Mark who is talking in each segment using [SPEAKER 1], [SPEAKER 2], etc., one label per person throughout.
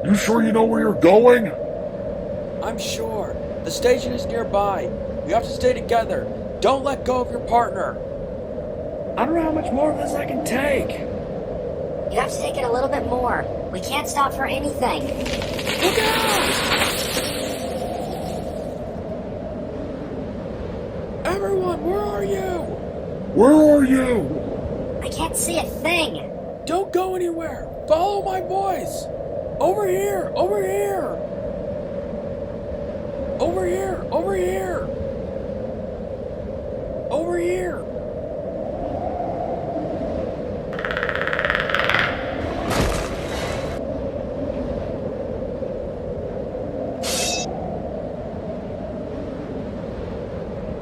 [SPEAKER 1] You sure you know where you're going?
[SPEAKER 2] I'm sure. The station is nearby. We have to stay together. Don't let go of your partner.
[SPEAKER 3] I don't know how much more of this I can take.
[SPEAKER 4] You have to take it a little bit more. We can't stop for anything.
[SPEAKER 2] Look out! Everyone, where are you?
[SPEAKER 1] Where are you?
[SPEAKER 4] I can't see a thing.
[SPEAKER 2] Don't go anywhere. Follow my voice. Over here, over here. Over here, over here. Over here.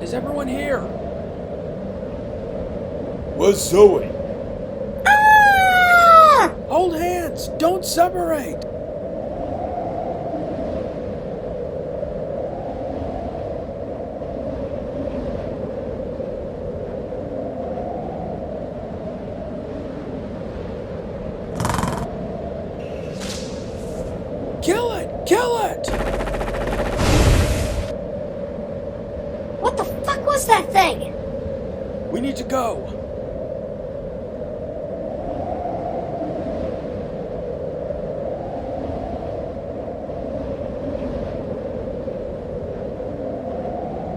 [SPEAKER 2] Is everyone here?
[SPEAKER 1] Where's Zoe?
[SPEAKER 2] Hold hands! Don't separate! Kill it! Kill it!
[SPEAKER 4] What the fuck was that thing?
[SPEAKER 2] We need to go.